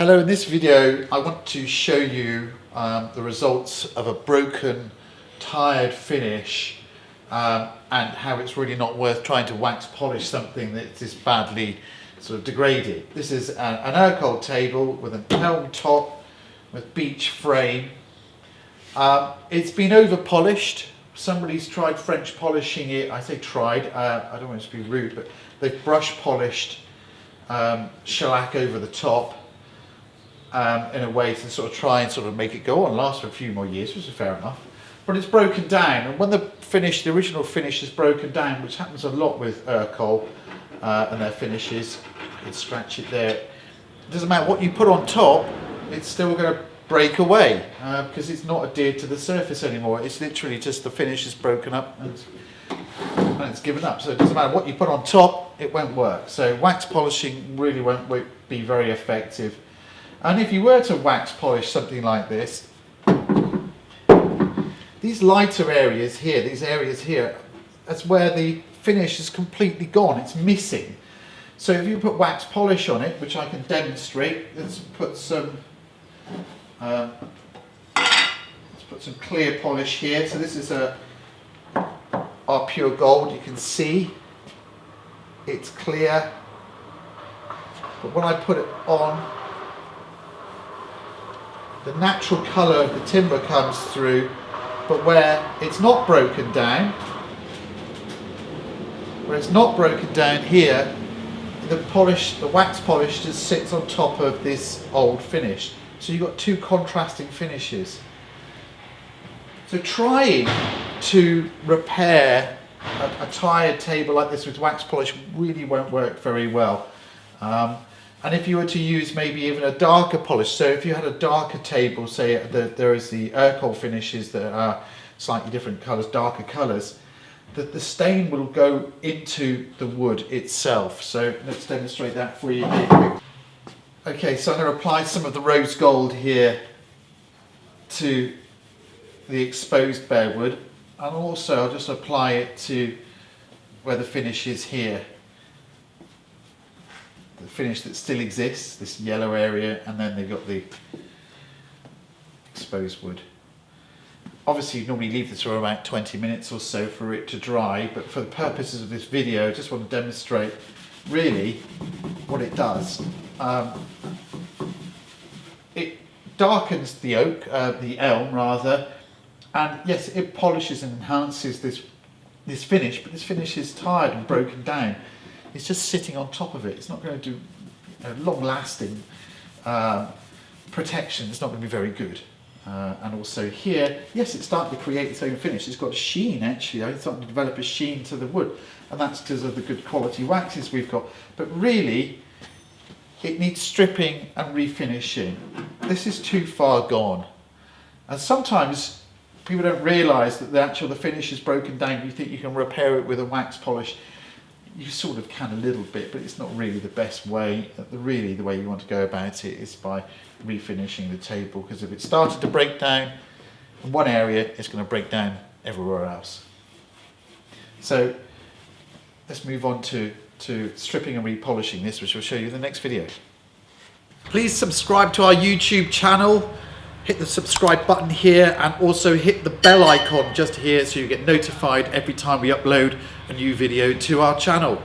Hello, in this video I want to show you the results of a broken, tired finish and how it's really not worth trying to wax polish something that is badly sort of degraded. This is an Ercol table with an elm top with beech frame. It's been over polished. Somebody's tried French polishing it. I say tried, I don't want to be rude, but they've brush polished shellac over the top in a way to sort of try and sort of make it go on, last for a few more years, which is fair enough. But it's broken down, and when the original finish is broken down, which happens a lot with Ercol and their finishes, you can scratch it there. It doesn't matter what you put on top, it's still going to break away because it's not adhered to the surface anymore. It's literally just the finish is broken up and it's given up. So it doesn't matter what you put on top, it won't work. So wax polishing really won't be very effective. And if you were to wax polish something like this, these lighter areas here, these areas here, that's where the finish is completely gone, it's missing. So if you put wax polish on it, which I can demonstrate, let's put some clear polish here. So this is our pure gold. You can see it's clear, but when I put it on, the natural colour of the timber comes through, but where it's not broken down, here, the wax polish just sits on top of this old finish. So you've got two contrasting finishes. So trying to repair a tired table like this with wax polish really won't work very well. And if you were to use maybe even a darker polish, so if you had a darker table, say there is the Ercol finishes that are slightly different colours, darker colours, the stain will go into the wood itself. So let's demonstrate that for you. Okay, so I'm going to apply some of the rose gold here to the exposed bare wood, and also I'll just apply it to where the finish is here. The finish that still exists, this yellow area, and then they've got the exposed wood. Obviously you normally leave this for about 20 minutes or so for it to dry, but for the purposes of this video I just want to demonstrate really what it does. It darkens the oak, the elm rather, and yes, it polishes and enhances this finish, but this finish is tired and broken down. It's just sitting on top of it. It's not going to do long-lasting protection. It's not going to be very good. And also here, yes, it's starting to create its own finish. It's got a sheen actually. It's starting to develop a sheen to the wood, and that's because of the good quality waxes we've got. But really, it needs stripping and refinishing. This is too far gone. And sometimes people don't realise that the finish is broken down. You think you can repair it with a wax polish. You sort of can a little bit, but it's not really the best way. Really, the way you want to go about it is by refinishing the table, because if it started to break down in one area, it's going to break down everywhere else. So let's move on to stripping and repolishing this, which I'll show you in the next video. Please subscribe to our YouTube channel. Hit the subscribe button here, and also hit the bell icon just here so you get notified every time we upload a new video to our channel.